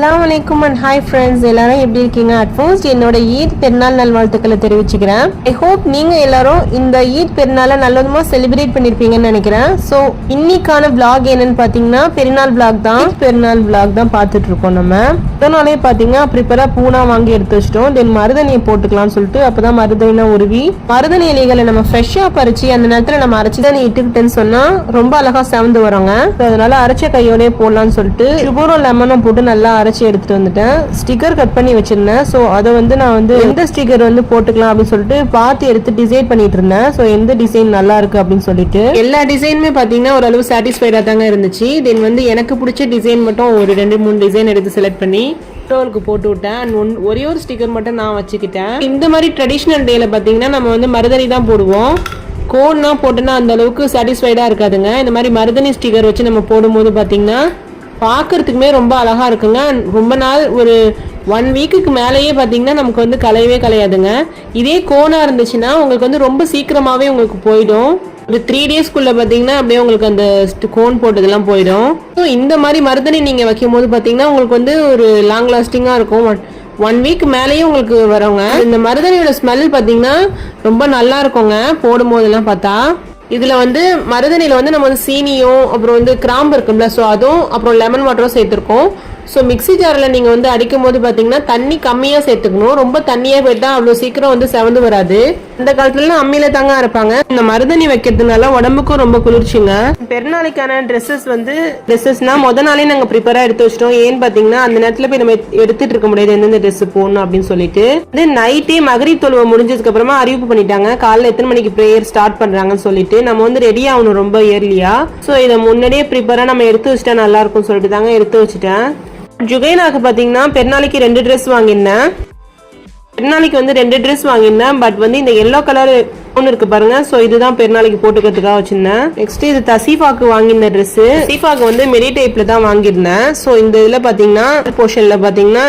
அஸ்ஸலாமு அலைக்கும் and hi friends, எல்லாரும் எப்படி இருக்கீங்க? அட்வான்ஸ்ட் என்னோட ஈத் பெருநாள் நல்வாழ்த்துக்களை தெரிவிச்சுக்கிறேன். ஐ ஹோப் நீங்க எல்லாரும் இந்த ஈத் பெருநாளை நல்லதுமா செலிப்ரேட் பண்ணிருப்பீங்கன்னு நினைக்கிறேன். ஸோ இன்னைக்கான விளாக் என்னன்னு பாத்தீங்கன்னா பெருநாள் விளாக் தான். பெருநாள் விளாக் தான் பார்த்துட்டு இருக்கோம். நம்ம இதனாலே பாத்தீங்கன்னா ப்ரிப்பரா பூனா வாங்கி எடுத்து வச்சிட்டோம். தென் மருதணியை போட்டுக்கலாம்னு சொல்லிட்டு அப்பதான் மருதணினா உருவி மருதணி இலைகளை நம்ம ஃப்ரெஷ்ஷா பறிச்சு அந்த நேரத்துல நம்ம அரைச்சி தான் இட்டுக்கிட்டேன்னு சொன்னா ரொம்ப அழகா செவந்து வரோங்க. அதனால அரைச்ச கையோடய போடலாம்னு சொல்லிட்டு சுகரும் லெமனும் போட்டு நல்லா அரைச்சி எடுத்துட்டு வந்துட்டேன். ஸ்டிக்கர் கட் பண்ணி வச்சிருந்தேன். ஸோ அதை நான் எந்த ஸ்டிக்கர் போட்டுக்கலாம் அப்படின்னு சொல்லிட்டு பார்த்து எடுத்து டிசைன் பண்ணிட்டு இருந்தேன். ஸோ எந்த டிசைன் நல்லா இருக்கு அப்படின்னு சொல்லிட்டு எல்லா டிசைனுமே பாத்தீங்கன்னா ஓரளவு சாட்டிஸ்ஃபைடா தாங்க இருந்துச்சு. தென் எனக்கு பிடிச்ச டிசைன் மட்டும் ஒரு 2-3 டிசைன் எடுத்து செலக்ட் பண்ணி டோலுக்கு போட்டு விட்டேன். ஒரே ஒரு ஸ்டிக்கர் மட்டும் நான் வச்சுக்கிட்டேன். இந்த மாதிரி ட்ரெடிஷ்னல் டேல பாத்தீங்கன்னா நம்ம மருதணி தான் போடுவோம். கோன்னா போட்டோன்னா அந்த அளவுக்கு சாட்டிஸ்ஃபைடா இருக்காதுங்க. இந்த மாதிரி மருதணி ஸ்டிக்கர் வச்சு நம்ம போடும்போது பாத்தீங்கன்னா பார்க்கறதுக்குமே ரொம்ப அழகா இருக்குங்க. ரொம்ப நாள் ஒரு 1 வீக்குக்கு மேலேயே பார்த்தீங்கன்னா நமக்கு கலையவே கலையாதுங்க. இதே கோனா இருந்துச்சுன்னா உங்களுக்கு ரொம்ப சீக்கிரமாகவே உங்களுக்கு போயிடும். ஒரு 3 டேஸ்க்குள்ள பார்த்தீங்கன்னா அப்படியே உங்களுக்கு அந்த கோன் போட்டதெல்லாம் போயிடும். ஸோ இந்த மாதிரி மருதணி நீங்கள் வைக்கும் போது பார்த்தீங்கன்னா உங்களுக்கு ஒரு லாங் லாஸ்டிங்காக இருக்கும். 1 வீக் மேலேயே உங்களுக்கு வரவங்க. இந்த மருதணியோட ஸ்மெல் பார்த்தீங்கன்னா ரொம்ப நல்லா இருக்குங்க போடும் போதெல்லாம் பார்த்தா. இதுல மருதணியில நம்ம சீனியும் அப்புறம் கிராம்பு இருக்கும்ல, ஸோ அதுவும் அப்புறம் லெமன் வாட்டரும் சேர்த்துருக்கோம். ஸோ மிக்சி ஜாரில் நீங்கள் அடிக்கும் போது பார்த்தீங்கன்னா தண்ணி கம்மியாக சேர்த்துக்கணும். ரொம்ப தண்ணியாக போயிட்டா அவ்வளோ சீக்கிரம் செவந்து வராது. இந்த காலத்துலலாம் அம்மியில தாங்க அரைப்பாங்க. இந்த மருதணி வைக்கிறதுனால உடம்புக்கும் ரொம்ப குளிர்ச்சிங்க. பெருநாளைக்கான ட்ரெஸ்ஸஸ்னா முத நாளே நாங்கள் ப்ரிப்பேராக எடுத்து வச்சிட்டோம். ஏன்னு பார்த்தீங்கன்னா அந்த நேரத்தில் போய் நம்ம எடுத்துட்டு இருக்க முடியாது எந்தெந்த ட்ரெஸ் போடணும் அப்படின்னு சொல்லிட்டு. நைட்டே மகரிப் தொழுவை முடிஞ்சதுக்கு அப்புறமா அறிவிப்பு பண்ணிட்டாங்க காலையில் எத்தனை மணிக்கு ப்ரேயர் ஸ்டார்ட் பண்றாங்கன்னு சொல்லிட்டு. நம்ம ரெடி ஆகணும் ரொம்ப இயர்லியா. ஸோ இதை முன்னாடியே ப்ரிப்பேரா நம்ம எடுத்து வச்சுட்டா நல்லா இருக்கும்னு சொல்லிட்டு தாங்க எடுத்து வச்சுட்டேன். ஜுகைனாக்கு பாத்தீங்கன்னா பெருநாளைக்கு 2 ட்ரெஸ் வாங்கியிருந்தேன். பெருநாளைக்கு 2 ட்ரெஸ் வாங்கியிருந்தேன். பட் இந்த எல்லோ கலர் ஒன்று இருக்கு பாருங்க. ஸோ இதுதான் பெருநாளைக்கு போட்டுக்கிறதுக்காக வச்சிருந்தேன். நெக்ஸ்ட் இது தசீஃபாக்கு வாங்கியிருந்த ட்ரெஸ். தசீஃபாக்கு மிடி டைப்ல தான் வாங்கியிருந்தேன். ஸோ இந்த இதுல பாத்தீங்கன்னா போர்ஷன்ல பாத்தீங்கன்னா